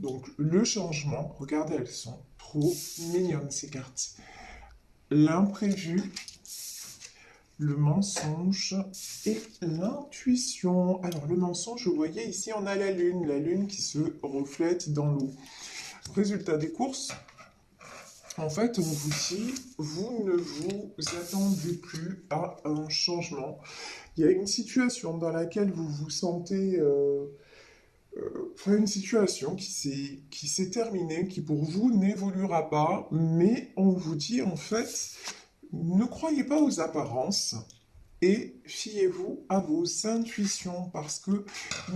Donc le changement, regardez, elles sont trop mignonnes ces cartes. L'imprévu, le mensonge et l'intuition. Alors le mensonge, vous voyez ici on a la lune qui se reflète dans l'eau. Résultat des courses, en fait on vous dit, vous ne vous attendez plus à un changement. Il y a une situation dans laquelle vous vous sentez... enfin, une situation qui s'est terminée, qui pour vous n'évoluera pas, mais on vous dit en fait, ne croyez pas aux apparences et fiez-vous à vos intuitions parce que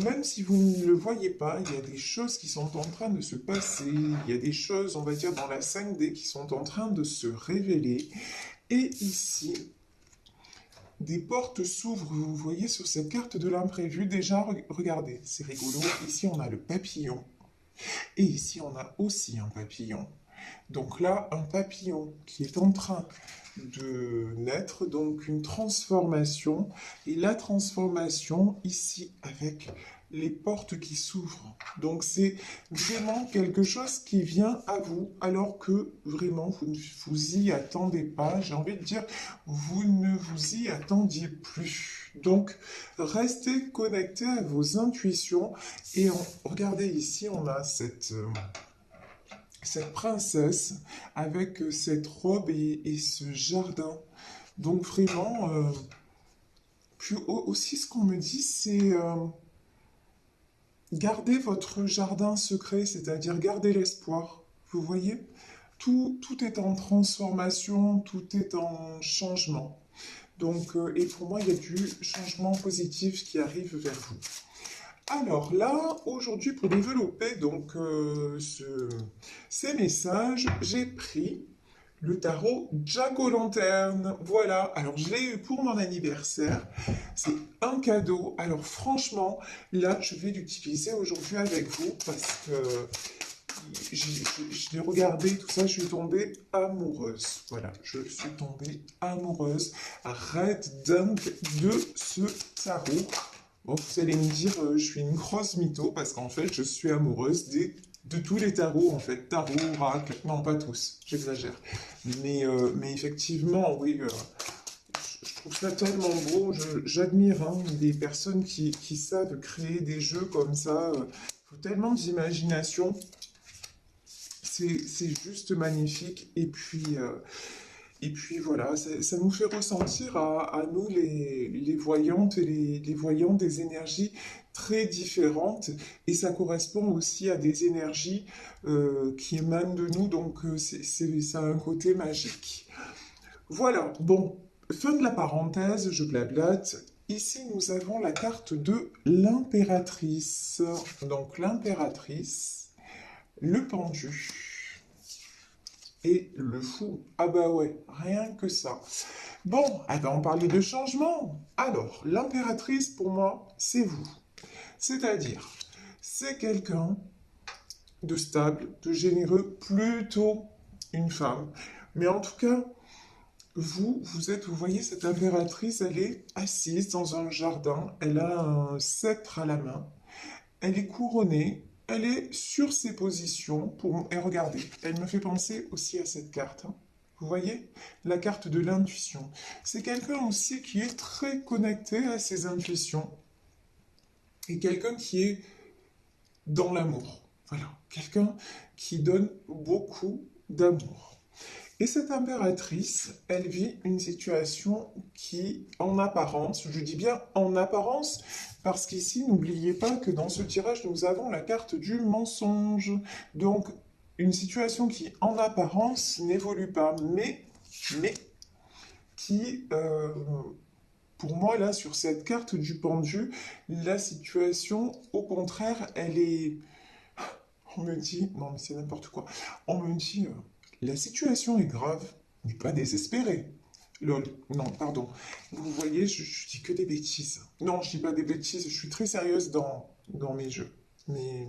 même si vous ne le voyez pas, il y a des choses qui sont en train de se passer, il y a des choses, on va dire, dans la 5D qui sont en train de se révéler. Et ici, des portes s'ouvrent, vous voyez sur cette carte de l'imprévu. Déjà, regardez, c'est rigolo. Ici, on a le papillon. Et ici, on a aussi un papillon. Donc là, un papillon qui est en train de naître, donc une transformation. Et la transformation, ici, avec les portes qui s'ouvrent. Donc c'est vraiment quelque chose qui vient à vous, alors que vraiment, vous ne vous y attendez pas. J'ai envie de dire, vous ne vous y attendiez plus. Donc, restez connecté à vos intuitions. Et regardez ici, on a cette princesse avec cette robe et ce jardin. Donc vraiment, puis aussi ce qu'on me dit, c'est garder votre jardin secret, c'est-à-dire garder l'espoir. Vous voyez, tout est en transformation, tout est en changement. Donc, et pour moi, il y a du changement positif qui arrive vers vous. Alors là, aujourd'hui, pour développer donc ces messages, j'ai pris le tarot Jack-o'-lanterne. Voilà, alors je l'ai eu pour mon anniversaire. C'est un cadeau. Alors franchement, là, je vais l'utiliser aujourd'hui avec vous parce que je l'ai regardé, tout ça, je suis tombée amoureuse. Voilà, je suis tombée amoureuse, red dingue de ce tarot. Bon, vous allez me dire, je suis une grosse mytho parce qu'en fait, je suis amoureuse de tous les tarots, en fait. Tarot, oracle, non, pas tous, j'exagère. Mais effectivement, oui, je trouve ça tellement beau. J'admire hein, des personnes qui savent créer des jeux comme ça. Il faut tellement d'imagination. C'est juste magnifique. Et puis voilà, ça nous fait ressentir à nous les voyantes et les voyants des énergies très différentes et ça correspond aussi à des énergies qui émanent de nous, donc ça a un côté magique. Voilà, bon, fin de la parenthèse, je blablate. Ici, nous avons la carte de l'impératrice. Donc l'impératrice, le pendu et le fou. Ah bah ouais, rien que ça. Bon, eh ben on parlait de changement. Alors, l'impératrice, pour moi, c'est vous. C'est-à-dire, c'est quelqu'un de stable, de généreux, plutôt une femme. Mais en tout cas, vous voyez, cette impératrice, elle est assise dans un jardin, elle a un sceptre à la main, elle est couronnée, elle est sur ses positions. Et regardez, elle me fait penser aussi à cette carte, hein. Vous voyez, la carte de l'intuition. C'est quelqu'un aussi qui est très connecté à ses intuitions et quelqu'un qui est dans l'amour. Voilà, quelqu'un qui donne beaucoup d'amour. Et cette impératrice, elle vit une situation qui, en apparence, je dis bien en apparence, parce qu'ici, n'oubliez pas que dans ce tirage, nous avons la carte du mensonge. Donc, une situation qui, en apparence, n'évolue pas, mais qui, pour moi, là, sur cette carte du pendu, la situation, au contraire, elle est... On me dit, non mais c'est n'importe quoi, on me dit, la situation est grave, mais pas désespérée. Lol, non, pardon. Vous voyez, je dis que des bêtises. Non, je dis pas des bêtises, je suis très sérieuse dans mes jeux. Mais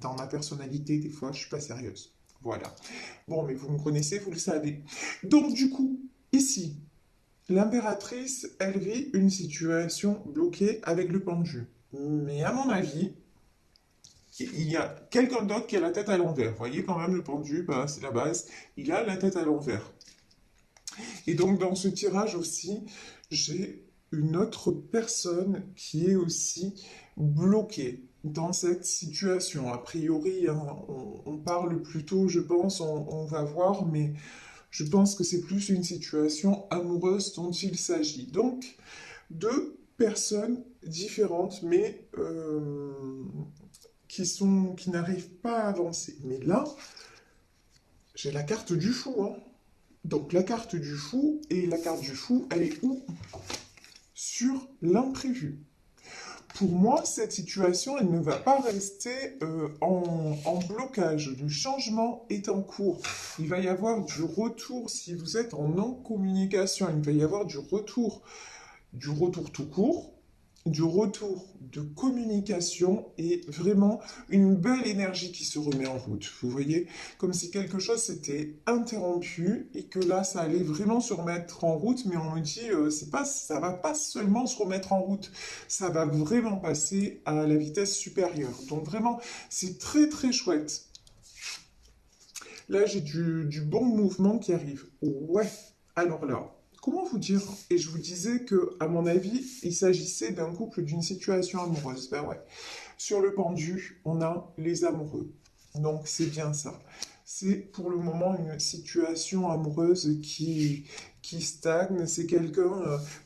dans ma personnalité, des fois, je suis pas sérieuse. Voilà. Bon, mais vous me connaissez, vous le savez. Donc, du coup, ici, l'impératrice, elle vit une situation bloquée avec le pendu. Mais à mon avis, il y a quelqu'un d'autre qui a la tête à l'envers. Vous voyez quand même le pendu, bah, c'est la base. Il a la tête à l'envers. Et donc dans ce tirage aussi, j'ai une autre personne qui est aussi bloquée dans cette situation. A priori, hein, on parle plutôt, je pense, on va voir, mais je pense que c'est plus une situation amoureuse dont il s'agit. Donc, deux personnes différentes, mais qui n'arrivent pas à avancer. Mais là, j'ai la carte du fou, hein. Donc la carte du fou, et la carte du fou, elle est où? Sur l'imprévu. Pour moi, cette situation, elle ne va pas rester en blocage. Le changement est en cours. Il va y avoir du retour si vous êtes en non-communication. Il va y avoir du retour tout court, du retour de communication et vraiment une belle énergie qui se remet en route. Vous voyez, comme si quelque chose s'était interrompu et que là, ça allait vraiment se remettre en route, mais on me dit, c'est pas, ça va pas seulement se remettre en route, ça va vraiment passer à la vitesse supérieure. Donc vraiment, c'est très très chouette. Là, j'ai du bon mouvement qui arrive. Ouais, alors là, comment vous dire? Et je vous disais que, à mon avis, il s'agissait d'un couple d'une situation amoureuse. Ben ouais. Sur le pendu, on a les amoureux. Donc c'est bien ça. C'est pour le moment une situation amoureuse qui stagne. C'est quelqu'un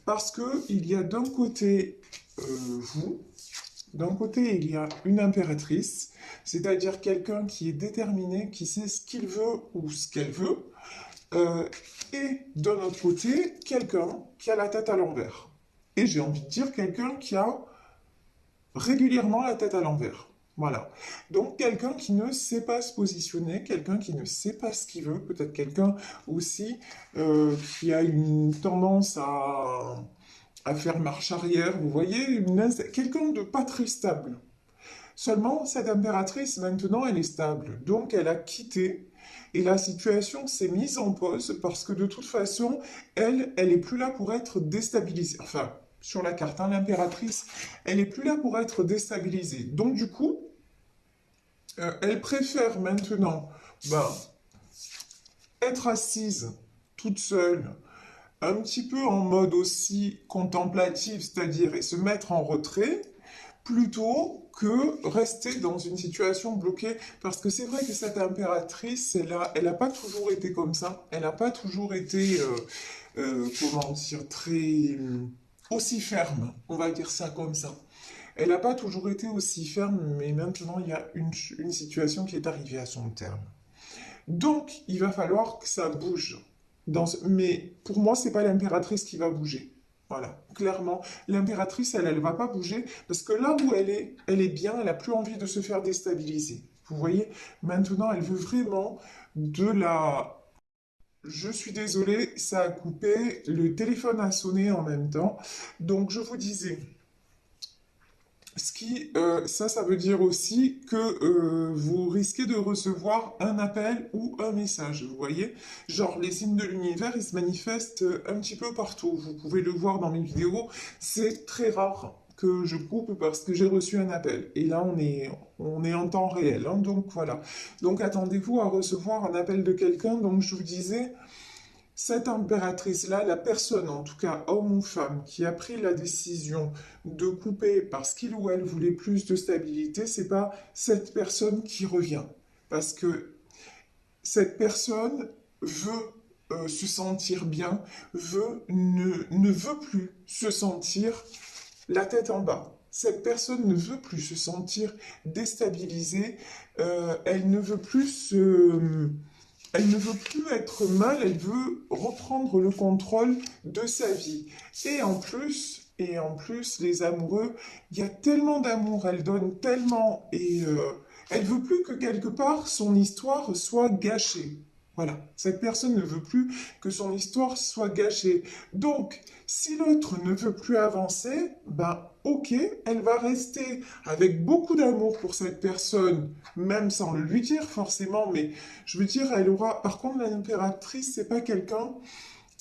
parce que il y a d'un côté vous, d'un côté il y a une impératrice, c'est-à-dire quelqu'un qui est déterminé, qui sait ce qu'il veut ou ce qu'elle veut, euh, et d'un autre côté quelqu'un qui a la tête à l'envers. Et j'ai envie de dire quelqu'un qui a régulièrement la tête à l'envers. Voilà. Donc quelqu'un qui ne sait pas se positionner, quelqu'un qui ne sait pas ce qu'il veut, peut-être quelqu'un aussi qui a une tendance à faire marche arrière, vous voyez, quelqu'un de pas très stable. Seulement, cette impératrice, maintenant, elle est stable. Donc, elle a quitté et la situation s'est mise en pause parce que de toute façon, elle est plus là pour être déstabilisée. Enfin, sur la carte, hein, l'impératrice, elle est plus là pour être déstabilisée. Donc, du coup, elle préfère maintenant ben, être assise toute seule, un petit peu en mode aussi contemplatif, c'est-à-dire et se mettre en retrait, plutôt que rester dans une situation bloquée. Parce que c'est vrai que cette impératrice, elle a pas toujours été comme ça. Elle n'a pas toujours été, comment dire, très aussi ferme. On va dire ça comme ça. Elle n'a pas toujours été aussi ferme, mais maintenant il y a une situation qui est arrivée à son terme. Donc, il va falloir que ça bouge. Mais pour moi, c'est pas l'impératrice qui va bouger. Voilà, clairement, l'impératrice, elle va pas bouger parce que là où elle est bien, elle a plus envie de se faire déstabiliser. Vous voyez, maintenant, elle veut vraiment de la... Je suis désolée, ça a coupé, le téléphone a sonné en même temps. Donc, je vous disais, ça veut dire aussi que vous risquez de recevoir un appel ou un message, vous voyez? Genre, les signes de l'univers, ils se manifestent un petit peu partout. Vous pouvez le voir dans mes vidéos. C'est très rare que je coupe parce que j'ai reçu un appel. Et là, on est en temps réel, hein, donc voilà. Donc, attendez-vous à recevoir un appel de quelqu'un. Donc, je vous disais, cette impératrice-là, la personne, en tout cas homme ou femme, qui a pris la décision de couper parce qu'il ou elle voulait plus de stabilité, c'est pas cette personne qui revient. Parce que cette personne veut se sentir bien, ne veut plus se sentir la tête en bas. Cette personne ne veut plus se sentir déstabilisée, elle ne veut plus elle ne veut plus être mal, elle veut reprendre le contrôle de sa vie. Et en plus, les amoureux, il y a tellement d'amour, elle donne tellement, et elle veut plus que quelque part son histoire soit gâchée. Voilà, cette personne ne veut plus que son histoire soit gâchée. Donc, si l'autre ne veut plus avancer, ben ok, elle va rester avec beaucoup d'amour pour cette personne, même sans le lui dire forcément, mais je veux dire, elle aura. Par contre, l'impératrice, c'est pas quelqu'un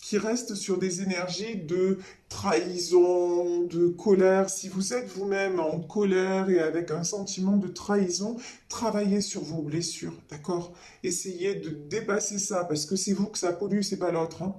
qui reste sur des énergies de trahison, de colère. Si vous êtes vous-même en colère et avec un sentiment de trahison, travaillez sur vos blessures, d'accord? Essayez de dépasser ça, parce que c'est vous que ça pollue, c'est pas l'autre, hein.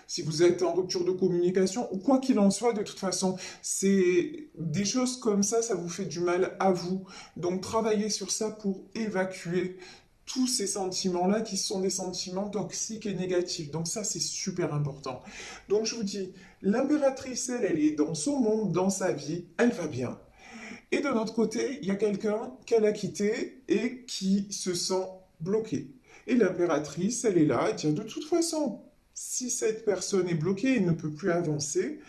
Si vous êtes en rupture de communication, ou quoi qu'il en soit, de toute façon, c'est des choses comme ça vous fait du mal à vous. Donc travaillez sur ça pour évacuer tous ces sentiments-là qui sont des sentiments toxiques et négatifs. Donc ça, c'est super important. Donc je vous dis, l'impératrice, elle est dans son monde, dans sa vie, elle va bien. Et de notre côté, il y a quelqu'un qu'elle a quitté et qui se sent bloqué. Et l'impératrice, elle est là, elle dit de toute façon, si cette personne est bloquée et ne peut plus avancer,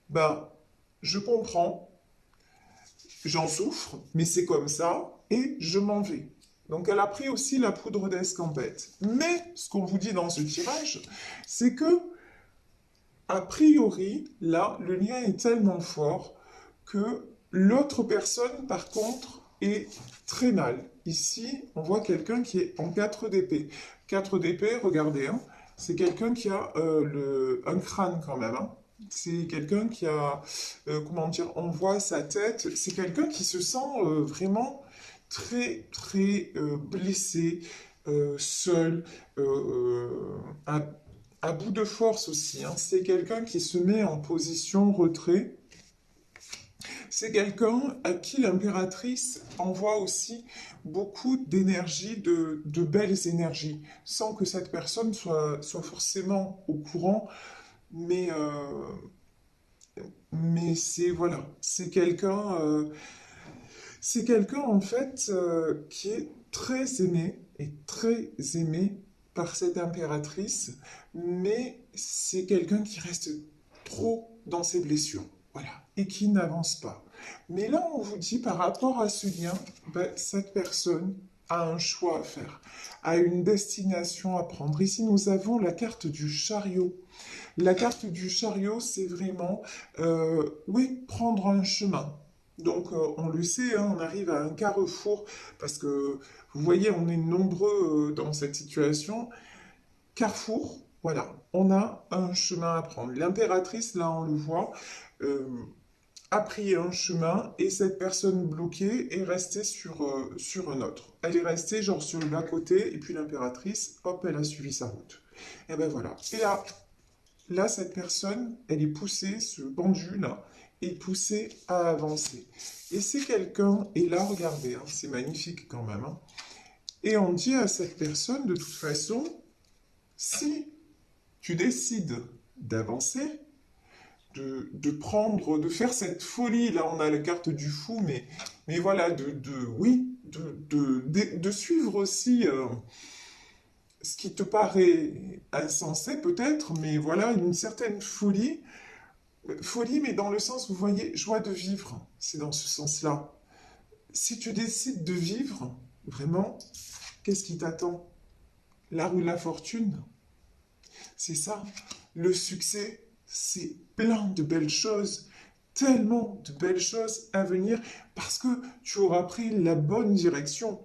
ben, je comprends, j'en souffre, mais c'est comme ça, et je m'en vais. Donc elle a pris aussi la poudre d'escampette. Mais ce qu'on vous dit dans ce tirage, c'est que, a priori, là, le lien est tellement fort que l'autre personne, par contre, est très mal. Ici, on voit quelqu'un qui est en 4 d'épée. 4 d'épée, regardez, hein, c'est quelqu'un qui a un crâne quand même, hein. C'est quelqu'un qui a, comment dire, on voit sa tête. C'est quelqu'un qui se sent vraiment très, très blessé, seul, à, à bout de force aussi, hein. C'est quelqu'un qui se met en position retrait. C'est quelqu'un à qui l'impératrice envoie aussi beaucoup d'énergie, de belles énergies, sans que cette personne soit forcément au courant, mais, mais c'est voilà, c'est quelqu'un en fait qui est très aimé et très aimé par cette impératrice, mais c'est quelqu'un qui reste trop dans ses blessures, voilà, et qui n'avance pas. Mais là, on vous dit par rapport à ce lien, ben, cette personne a un choix à faire, a une destination à prendre. Ici, nous avons la carte du chariot. La carte du chariot, c'est vraiment, oui, prendre un chemin. Donc, on le sait, hein, on arrive à un carrefour, parce que, vous voyez, on est nombreux dans cette situation. Carrefour, voilà, on a un chemin à prendre. L'impératrice, là, on le voit, euh, a pris un chemin et cette personne bloquée est restée sur un autre. Elle est restée genre sur le bas-côté et puis l'impératrice, hop, elle a suivi sa route. Et ben voilà. Et là, cette personne, elle est poussée, ce pendu-là, est poussé à avancer. Et c'est quelqu'un, et là, regardez, hein, c'est magnifique quand même, hein. Et on dit à cette personne, de toute façon, si tu décides d'avancer, de prendre, de faire cette folie, là on a la carte du fou, mais voilà, oui, de suivre aussi ce qui te paraît insensé peut-être, mais voilà, une certaine folie, folie, mais dans le sens, vous voyez, joie de vivre, c'est dans ce sens-là. Si tu décides de vivre, vraiment, qu'est-ce qui t'attend? La roue de la fortune, c'est ça. Le succès, c'est plein de belles choses, tellement de belles choses à venir parce que tu auras pris la bonne direction.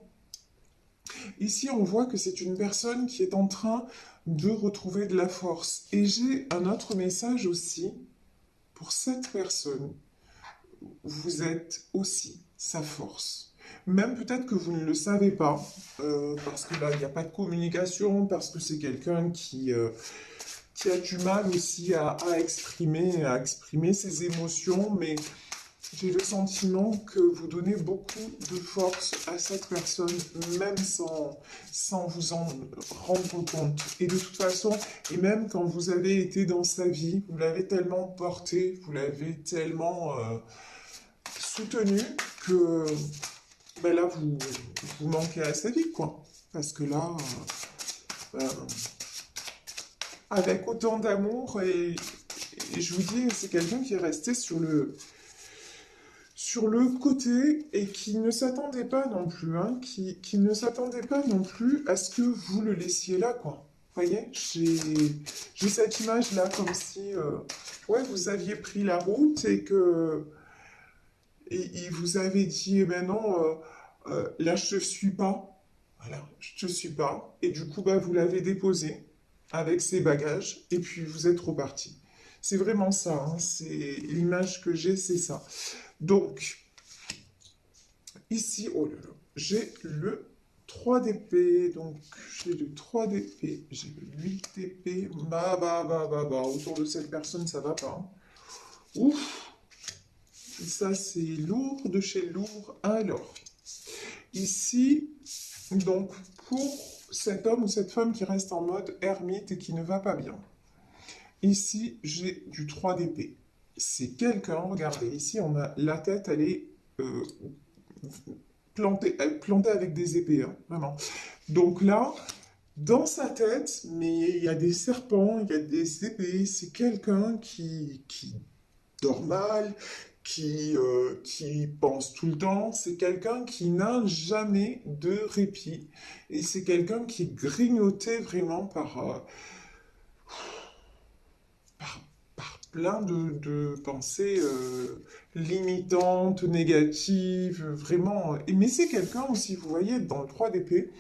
Ici, on voit que c'est une personne qui est en train de retrouver de la force. Et j'ai un autre message aussi pour cette personne. Vous êtes aussi sa force. Même peut-être que vous ne le savez pas, parce que là, il n'y a pas de communication, parce que c'est quelqu'un qui a du mal aussi à exprimer ses émotions, mais j'ai le sentiment que vous donnez beaucoup de force à cette personne, même sans vous en rendre compte. Et de toute façon, et même quand vous avez été dans sa vie, vous l'avez tellement porté, vous l'avez tellement soutenu que ben là, vous manquez à sa vie, quoi. Parce que là, euh, avec autant d'amour, et je vous dis, c'est quelqu'un qui est resté sur le côté et qui ne s'attendait pas non plus, hein, qui ne s'attendait pas non plus à ce que vous le laissiez là, quoi. Vous voyez, j'ai cette image-là comme si ouais, vous aviez pris la route et que et il vous avait dit, eh ben non, là je te suis pas. Voilà, je te suis pas. Et du coup, bah, vous l'avez déposé. avec ses bagages, et puis vous êtes reparti. C'est vraiment ça, hein, c'est l'image que j'ai, c'est ça. Donc, ici, oh là là, j'ai le 3 d'épée, donc j'ai le 3 d'épée, j'ai le 8 d'épée, autour de cette personne, ça va pas, hein. Ouf, ça c'est lourd de chez lourd. Alors, ici, donc, pour cet homme ou cette femme qui reste en mode ermite et qui ne va pas bien. Ici, j'ai du 3 d'épée. C'est quelqu'un, regardez, ici, on a la tête, elle est euh, plantée avec des épées, hein, vraiment. Donc là, dans sa tête, mais il y a des serpents, il y a des épées, c'est quelqu'un qui dort mal, qui pense tout le temps, c'est quelqu'un qui n'a jamais de répit, et c'est quelqu'un qui est grignoté vraiment par plein de pensées limitantes, négatives, vraiment. Mais c'est quelqu'un aussi, vous voyez, dans le 3 d'épée,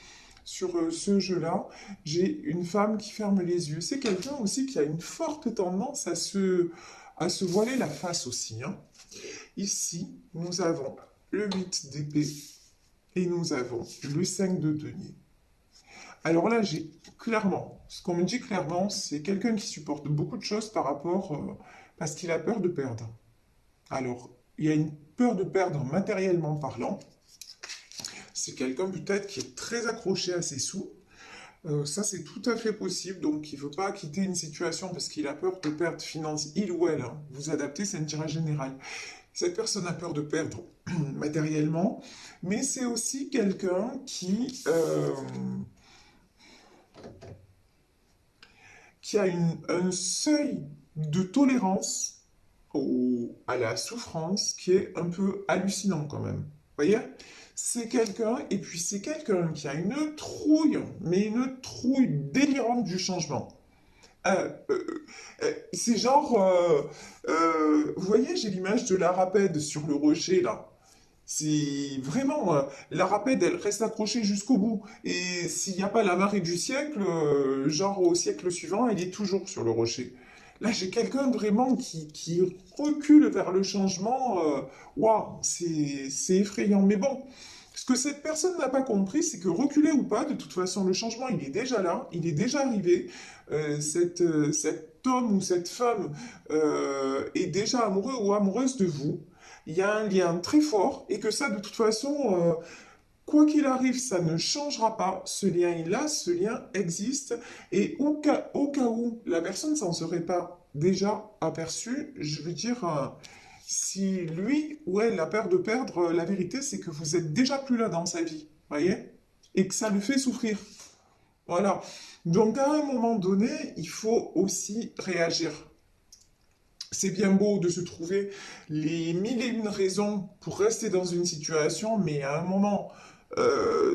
sur ce jeu-là, j'ai une femme qui ferme les yeux. C'est quelqu'un aussi qui a une forte tendance à se voiler la face aussi, hein. Ici, nous avons le 8 d'épée et nous avons le 5 de denier. Alors là, j'ai clairement, ce qu'on me dit clairement, c'est quelqu'un qui supporte beaucoup de choses par rapport, parce qu'il a peur de perdre. Alors, il y a une peur de perdre matériellement parlant. C'est quelqu'un peut-être qui est très accroché à ses sous. Ça, c'est tout à fait possible. Donc, il ne veut pas quitter une situation parce qu'il a peur de perdre finance, il ou elle, hein. Vous adaptez, c'est un tirage général. Cette personne a peur de perdre matériellement, mais c'est aussi quelqu'un qui a un seuil de tolérance à la souffrance qui est un peu hallucinant quand même. Vous voyez? C'est quelqu'un, et puis c'est quelqu'un qui a une trouille, mais une trouille délirante du changement. C'est genre, vous voyez, j'ai l'image de la rapède sur le rocher là. C'est vraiment, la rapède, elle reste accrochée jusqu'au bout. Et s'il n'y a pas la marée du siècle, genre au siècle suivant, elle est toujours sur le rocher. Là, j'ai quelqu'un vraiment qui recule vers le changement. Waouh, c'est effrayant. Mais bon, ce que cette personne n'a pas compris, c'est que reculer ou pas, de toute façon, le changement, il est déjà là, il est déjà arrivé. Cet homme ou cette femme est déjà amoureux ou amoureuse de vous. Il y a un lien très fort et que ça, de toute façon, quoi qu'il arrive, ça ne changera pas. Ce lien est là, ce lien existe. Et au cas où la personne s'en serait pas déjà aperçue, je veux dire, si lui ou elle a peur de perdre, la vérité, c'est que vous êtes déjà plus là dans sa vie, voyez? Et que ça le fait souffrir. Voilà. Donc, à un moment donné, il faut aussi réagir. C'est bien beau de se trouver les mille et une raisons pour rester dans une situation, mais à un moment,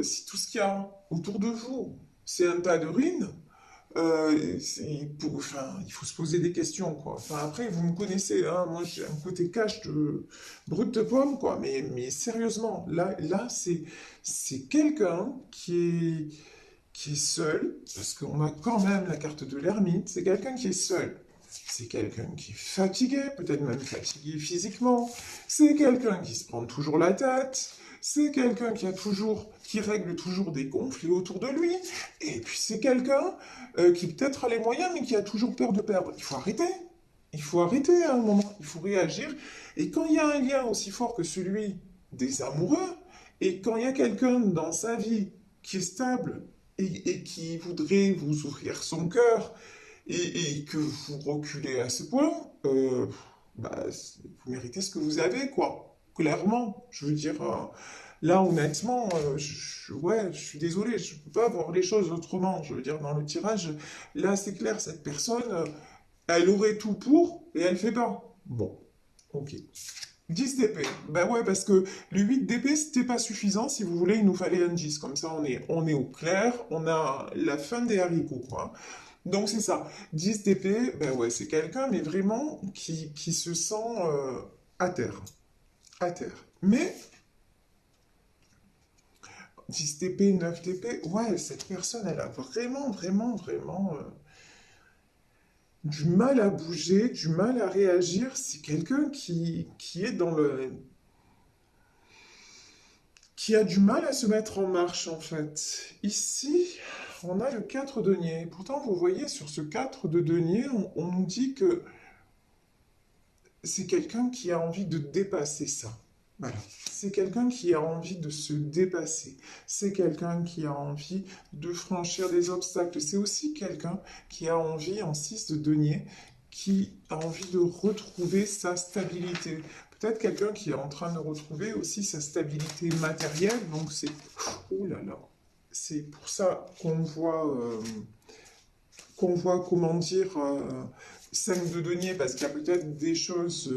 si tout ce qu'il y a autour de vous, c'est un tas de ruines, enfin, il faut se poser des questions, quoi. Enfin, après, vous me connaissez, hein, moi j'ai un côté cash de brut de pomme, quoi, mais sérieusement, là c'est quelqu'un qui est seul, parce qu'on a quand même la carte de l'ermite, c'est quelqu'un qui est seul. C'est quelqu'un qui est fatigué, peut-être même fatigué physiquement. C'est quelqu'un qui se prend toujours la tête. C'est quelqu'un qui règle toujours des conflits autour de lui. Et puis c'est quelqu'un qui peut-être a les moyens, mais qui a toujours peur de perdre. Il faut arrêter. Il faut arrêter à un moment. Il faut réagir. Et quand il y a un lien aussi fort que celui des amoureux, et quand il y a quelqu'un dans sa vie qui est stable et qui voudrait vous ouvrir son cœur, et que vous reculez à ce point, bah, vous méritez ce que vous avez, quoi. Clairement, je veux dire, là, honnêtement, ouais, je suis désolé, je ne peux pas voir les choses autrement. Je veux dire, dans le tirage, là, c'est clair, cette personne, elle aurait tout pour, et elle fait pas. Bon, ok. 10 d'épée. Ben ouais, parce que le 8 d'épée, c'était pas suffisant. Si vous voulez, il nous fallait un 10. Comme ça, on est au clair. On a la fin des haricots, quoi. Donc, c'est ça. 10 d'épée, ben ouais, c'est quelqu'un, mais vraiment qui se sent à terre. À terre. Mais 10 d'épée, 9 d'épée, ouais, cette personne, elle a vraiment, vraiment, vraiment. du mal à bouger, du mal à réagir. C'est quelqu'un qui est dans le... qui a du mal à se mettre en marche, en fait. Ici, on a le 4 de denier. Pourtant, vous voyez, sur ce 4 de denier, on nous dit que c'est quelqu'un qui a envie de dépasser ça. Voilà. C'est quelqu'un qui a envie de se dépasser. C'est quelqu'un qui a envie de franchir des obstacles. C'est aussi quelqu'un qui a envie, en 6 de denier, qui a envie de retrouver sa stabilité. Peut-être quelqu'un qui est en train de retrouver aussi sa stabilité matérielle. Donc c'est... Ouh là là. C'est pour ça qu'on voit, comment dire, 5 de denier, parce qu'il y a peut-être des choses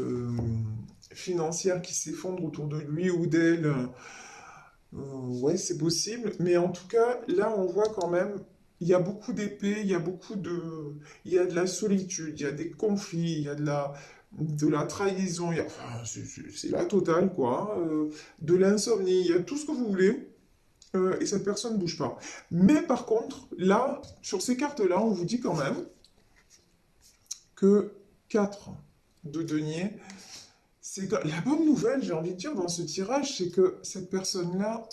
financières qui s'effondrent autour de lui ou d'elle. Ouais, c'est possible. Mais en tout cas, là, on voit quand même, il y a beaucoup d'épées, il y a beaucoup de... Il y a de la solitude, il y a des conflits, il y a de la trahison, enfin, c'est la totale, quoi. De l'insomnie, il y a tout ce que vous voulez. Et cette personne ne bouge pas. Mais par contre, là, sur ces cartes-là, on vous dit quand même que 4 de denier, la bonne nouvelle, j'ai envie de dire, dans ce tirage, c'est que cette personne-là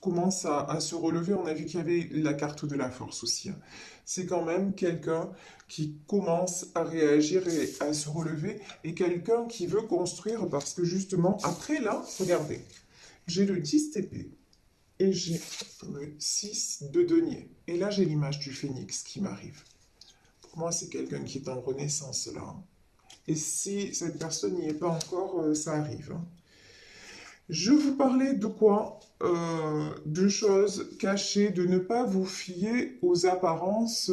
commence à se relever. On a vu qu'il y avait la carte de la force aussi, hein. C'est quand même quelqu'un qui commence à réagir et à se relever, et quelqu'un qui veut construire, parce que justement, après là, regardez, j'ai le 10 TP, et j'ai le 6 de denier. Et là, j'ai l'image du phénix qui m'arrive. Pour moi, c'est quelqu'un qui est en renaissance là. Et si cette personne n'y est pas encore, ça arrive. Je vous parlais de quoi? De choses cachées, de ne pas vous fier aux apparences,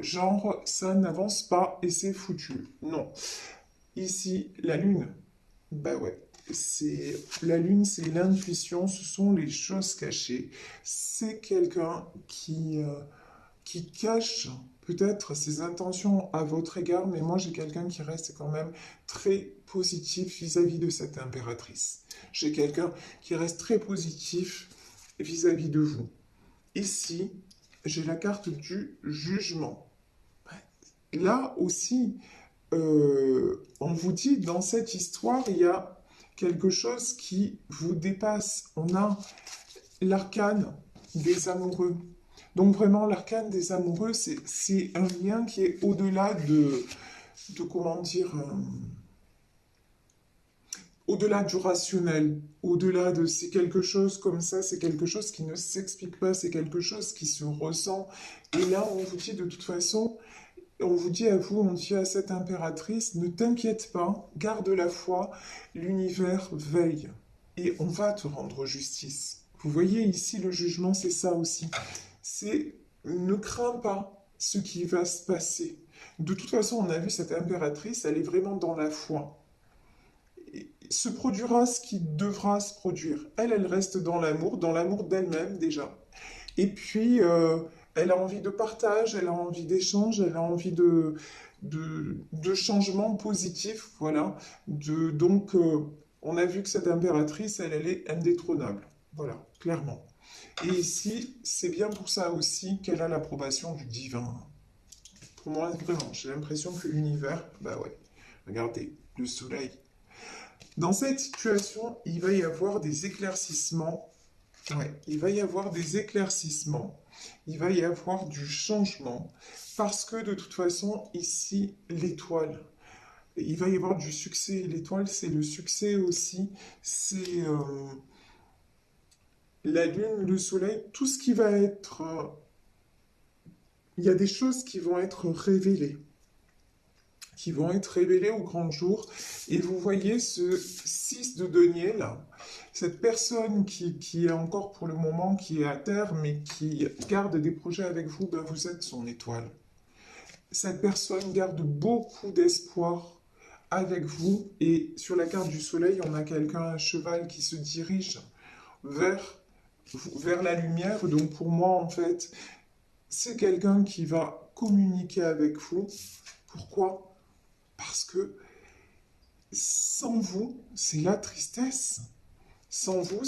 genre ça n'avance pas et c'est foutu. Non. Ici, la lune. Bah ouais. C'est la lune, c'est l'intuition, ce sont les choses cachées. C'est quelqu'un qui cache peut-être ses intentions à votre égard, mais moi j'ai quelqu'un qui reste quand même très positif vis-à-vis de cette impératrice. J'ai quelqu'un qui reste très positif vis-à-vis de vous. Ici, j'ai la carte du jugement. Là aussi, on vous dit, dans cette histoire, il y a quelque chose qui vous dépasse. On a l'arcane des amoureux. Donc vraiment, l'arcane des amoureux, c'est un lien qui est au-delà de comment dire, au-delà du rationnel, au-delà de c'est quelque chose comme ça, c'est quelque chose qui ne s'explique pas, c'est quelque chose qui se ressent. Et là, on vous dit de toute façon, on vous dit à vous, on dit à cette impératrice, ne t'inquiète pas, garde la foi, l'univers veille et on va te rendre justice. Vous voyez ici le jugement, c'est ça aussi. C'est ne crains pas ce qui va se passer. De toute façon, on a vu cette impératrice, elle est vraiment dans la foi. Et se produira ce qui devra se produire. Elle reste dans l'amour d'elle-même déjà. Et puis, elle a envie de partage, elle a envie d'échange, elle a envie de changement positif, voilà. Donc, on a vu que cette impératrice, elle est indétrônable, voilà, clairement. Et ici, c'est bien pour ça aussi qu'elle a l'approbation du divin. Pour moi, vraiment, j'ai l'impression que l'univers, bah ouais, regardez, le soleil. Dans cette situation, il va y avoir des éclaircissements. Ouais, il va y avoir des éclaircissements, il va y avoir du changement, parce que de toute façon, ici, l'étoile, il va y avoir du succès. L'étoile, c'est le succès aussi, c'est la lune, le soleil, tout ce qui va être... il y a des choses qui vont être révélées au grand jour. Et vous voyez ce 6 de denier là, cette personne qui est encore pour le moment, qui est à terre, mais qui garde des projets avec vous, ben vous êtes son étoile. Cette personne garde beaucoup d'espoir avec vous. Et sur la carte du soleil, on a quelqu'un, un cheval qui se dirige vers, vers la lumière. Donc pour moi, en fait, c'est quelqu'un qui va communiquer avec vous. Pourquoi? Parce que sans vous, c'est la tristesse. Sans vous,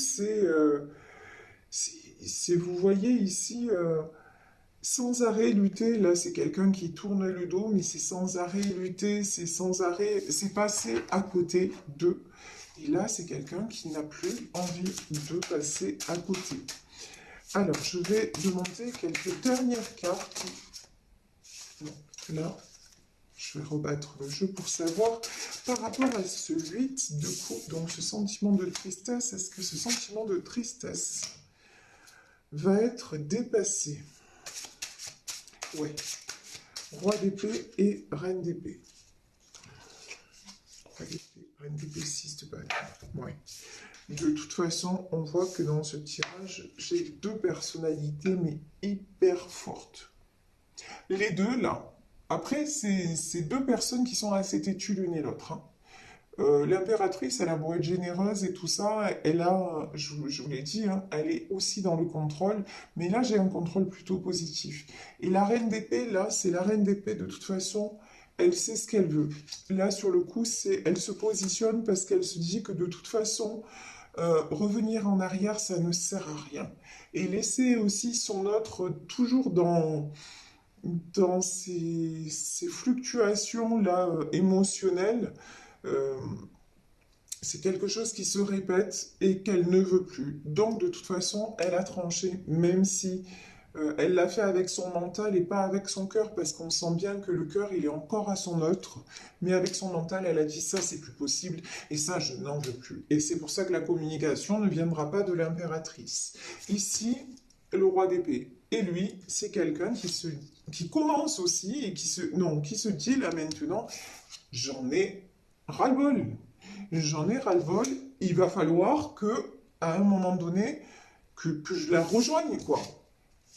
vous voyez ici, sans arrêt lutter, là c'est quelqu'un qui tourne le dos, mais c'est sans arrêt lutter, c'est sans arrêt, c'est passer à côté d'eux. Et là c'est quelqu'un qui n'a plus envie de passer à côté. Alors je vais demander quelques dernières cartes. Donc, là, je vais rebattre le jeu pour savoir par rapport à ce 8 de coupe, donc ce sentiment de tristesse, est-ce que ce sentiment de tristesse va être dépassé? Ouais. Roi d'épée et reine d'épée. Roi d'épée, reine d'épée, 6 de bâton. Ouais. De toute façon, on voit que dans ce tirage, j'ai deux personnalités, mais hyper fortes. Les deux, là. Après, c'est deux personnes qui sont assez têtues l'une et l'autre, hein. L'impératrice, elle a beau être généreuse et tout ça, elle a, je vous l'ai dit, hein, elle est aussi dans le contrôle, mais là j'ai un contrôle plutôt positif. Et la reine d'épée, là, c'est la reine d'épée, de toute façon, elle sait ce qu'elle veut. Là, sur le coup, elle se positionne parce qu'elle se dit que de toute façon, revenir en arrière, ça ne sert à rien. Et laisser aussi son autre toujours dans ces fluctuations-là émotionnelles, euh, c'est quelque chose qui se répète et qu'elle ne veut plus. Donc, de toute façon, elle a tranché, même si elle l'a fait avec son mental et pas avec son cœur, parce qu'on sent bien que le cœur, il est encore à son autre, mais avec son mental, elle a dit ça, c'est plus possible, et ça, je n'en veux plus. Et c'est pour ça que la communication ne viendra pas de l'impératrice. Ici, le roi d'épée. Et lui, c'est quelqu'un qui commence aussi et qui se dit là maintenant, j'en ai ras-le-bol. J'en ai ras-le-bol. Il va falloir que, à un moment donné, que je la rejoigne, quoi.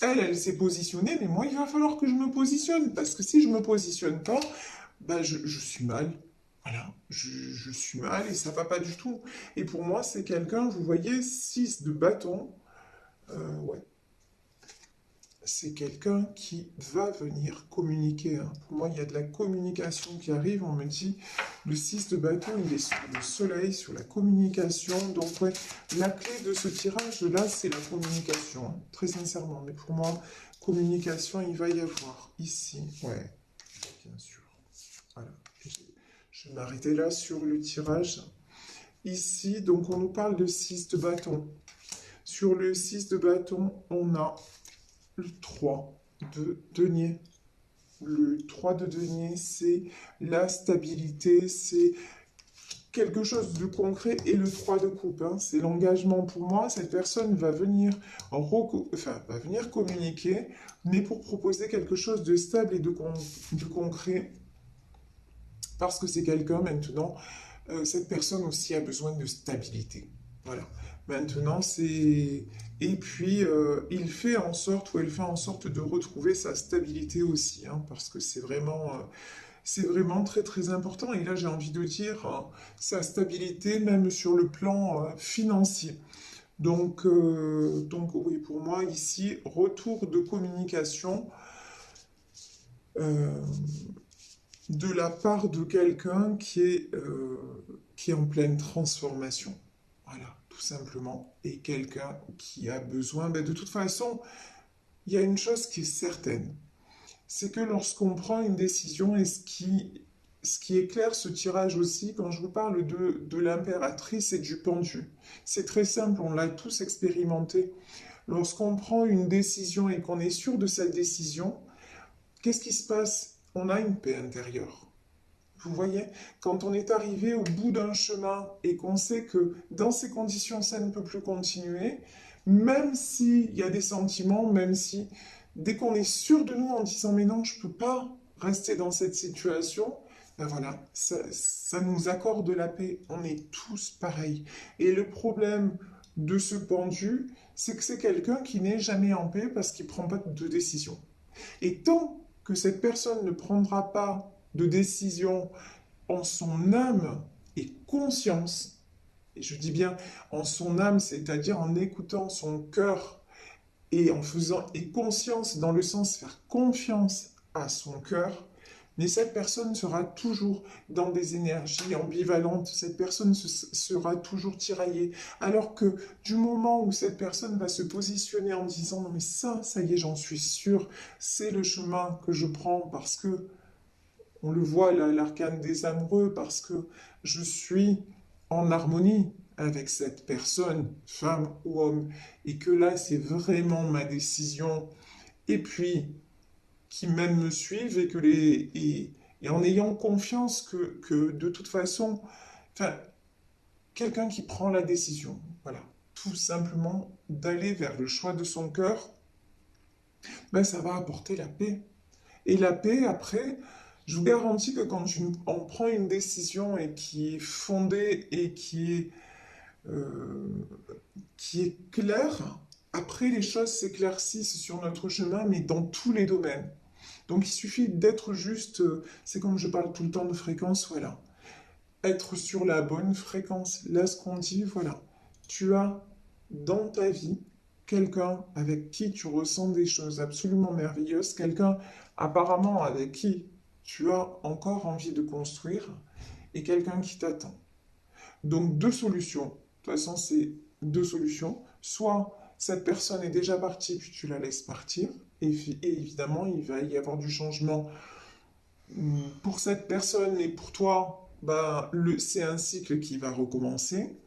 Elle s'est positionnée, mais moi, il va falloir que je me positionne. Parce que si je me positionne pas, bah, je suis mal. Voilà, je suis mal et ça va pas du tout. Et pour moi, c'est quelqu'un, vous voyez, 6 de bâton. Ouais, c'est quelqu'un qui va venir communiquer, hein. Pour moi, il y a de la communication qui arrive. On me dit, le 6 de bâton, il est sur le soleil, sur la communication. Donc, ouais, la clé de ce tirage-là, c'est la communication, hein, très sincèrement. Mais pour moi, communication, il va y avoir ici. Ouais, bien sûr. Voilà. Je vais m'arrêter là sur le tirage. Ici, donc, on nous parle de 6 de bâton. Sur le 6 de bâton, on a le 3 de denier. Le 3 de denier, c'est la stabilité, c'est quelque chose de concret. Et le 3 de coupe, hein, c'est l'engagement. Pour moi, cette personne va venir, va venir communiquer, mais pour proposer quelque chose de stable et de concret. Parce que c'est quelqu'un maintenant, cette personne aussi a besoin de stabilité. Voilà. Maintenant, c'est... Et puis, il fait en sorte, ou elle fait en sorte de retrouver sa stabilité aussi, hein, parce que c'est vraiment très très important. Et là, j'ai envie de dire, hein, sa stabilité, même sur le plan financier. Donc, oui, pour moi, ici, retour de communication euh, de la part de quelqu'un qui est en pleine transformation. Voilà, tout simplement. Et quelqu'un qui a besoin, ben, de toute façon, il y a une chose qui est certaine, c'est que lorsqu'on prend une décision, et ce qui éclaire ce tirage aussi, quand je vous parle de l'impératrice et du pendu, c'est très simple, on l'a tous expérimenté. Lorsqu'on prend une décision et qu'on est sûr de cette décision, qu'est-ce qui se passe? On a une paix intérieure. Vous voyez, quand on est arrivé au bout d'un chemin et qu'on sait que dans ces conditions, ça ne peut plus continuer, même s'il y a des sentiments, même si, dès qu'on est sûr de nous en disant mais non, je ne peux pas rester dans cette situation, ben voilà, ça nous accorde la paix. On est tous pareils. Et le problème de ce pendu, c'est que c'est quelqu'un qui n'est jamais en paix parce qu'il ne prend pas de décision. Et tant que cette personne ne prendra pas de décision en son âme et conscience, et je dis bien en son âme, c'est-à-dire en écoutant son cœur et en faisant et conscience dans le sens faire confiance à son cœur, Mais cette personne sera toujours dans des énergies ambivalentes, cette personne sera toujours tiraillée. Alors que du moment où cette personne va se positionner en disant non mais ça y est, j'en suis sûr, c'est le chemin que je prends parce que, on le voit là, l'arcane des amoureux, parce que je suis en harmonie avec cette personne, femme ou homme, et que là c'est vraiment ma décision, et puis qui même me suivent et en ayant confiance que de toute façon, enfin, quelqu'un qui prend la décision, voilà, tout simplement d'aller vers le choix de son cœur, ben, ça va apporter la paix. Et la paix, après, je vous garantis que quand on prend une décision et qui est fondée et euh, qui est claire, après les choses s'éclaircissent sur notre chemin, mais dans tous les domaines. Donc il suffit d'être juste, c'est comme je parle tout le temps de fréquence, voilà. Être sur la bonne fréquence. Là, ce qu'on dit, voilà. Tu as dans ta vie quelqu'un avec qui tu ressens des choses absolument merveilleuses, quelqu'un apparemment avec qui tu as encore envie de construire, et quelqu'un qui t'attend. Donc deux solutions. De toute façon, c'est deux solutions. Soit cette personne est déjà partie, puis tu la laisses partir, et évidemment, il va y avoir du changement pour cette personne et pour toi. Bah, c'est un cycle qui va recommencer.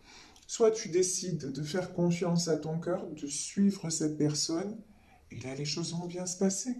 Soit tu décides de faire confiance à ton cœur, de suivre cette personne, et là, les choses vont bien se passer.